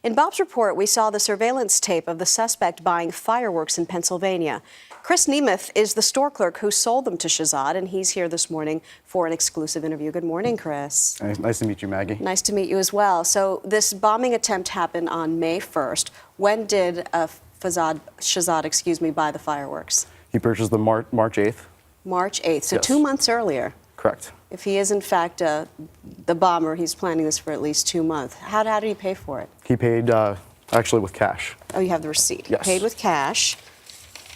In Bob's report, we saw the surveillance tape of the suspect buying fireworks in Pennsylvania. Chris Nemeth is the store clerk who sold them to Shahzad, and he's here this morning for an exclusive interview. Good morning, Chris. Nice to meet you, Maggie. Nice to meet you as well. So this bombing attempt happened on May 1st. When did Shahzad, buy the fireworks? He purchased them March 8th. March 8th, so Yes. 2 months earlier. Correct. If he is, in fact, the bomber, he's planning this for at least 2 months. How did he pay for it? He paid, actually, with cash. Oh, you have the receipt. Yes. He paid with cash.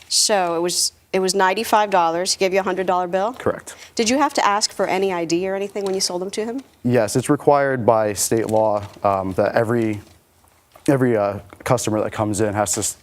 So it was $95. He gave you a $100 bill? Correct. Did you have to ask for any ID or anything when you sold them to him? Yes, it's required by state law that every customer that comes in has to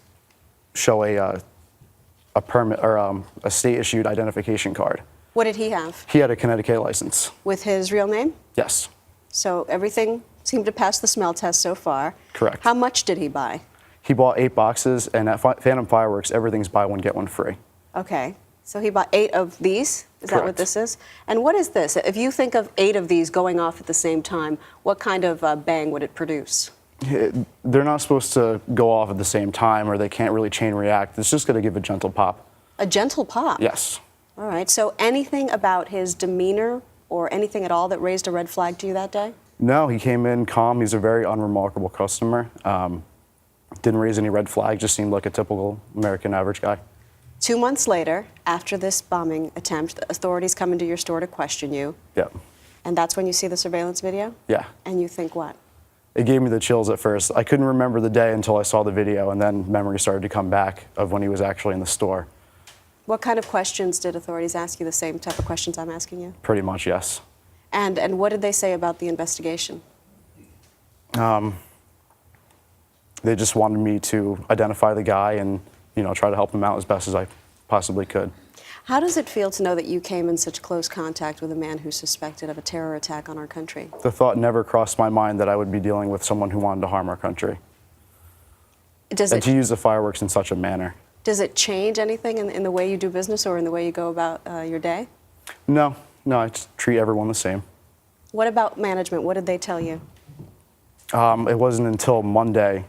show a permit or a state-issued identification card. What did he have? He had a Connecticut license. With his real name? Yes. So everything seemed to pass the smell test so far. Correct. How much did he buy? He bought 8 boxes, and at Phantom Fireworks, everything's buy one, get one free. Okay. So he bought 8 of these? Is that what Correct. this is? And what is this? If you think of 8 of these going off at the same time, what kind of bang would it produce? They're not supposed to go off at the same time, or they can't really chain react. It's just going to give a gentle pop. A gentle pop? Yes. All right. So anything about his demeanor or anything at all that raised a red flag to you that day? No, he came in calm. He's a very unremarkable customer. Didn't raise any red flags, just seemed like a typical American average guy. 2 months later, after this bombing attempt, the authorities come into your store to question you. Yep. And that's when you see the surveillance video? Yeah. And you think what? It gave me the chills at first. I couldn't remember the day until I saw the video, and then memory started to come back of when he was actually in the store. What kind of questions did authorities ask you? The same type of questions I'm asking you? Pretty much, yes. And what did they say about the investigation? They just wanted me to identify the guy and, try to help him out as best as I possibly could. How does it feel to know that you came in such close contact with a man who's suspected of a terror attack on our country? The thought never crossed my mind that I would be dealing with someone who wanted to harm our country. And to use the fireworks in such a manner. Does it change anything in the way you do business or in the way you go about your day? No, I just treat everyone the same. What about management? What did they tell you? It wasn't until Monday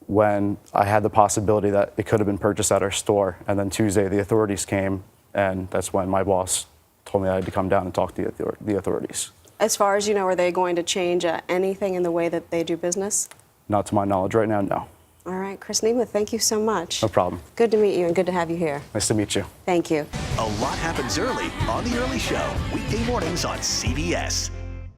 when I had the possibility that it could have been purchased at our store. And then Tuesday, the authorities came, and that's when my boss told me I had to come down and talk to the authorities. As far as you know, are they going to change anything in the way that they do business? Not to my knowledge right now, no. All right, Chris Nemeth, thank you so much. No problem. Good to meet you and good to have you here. Nice to meet you. Thank you. A lot happens early on The Early Show, weekday mornings on CBS.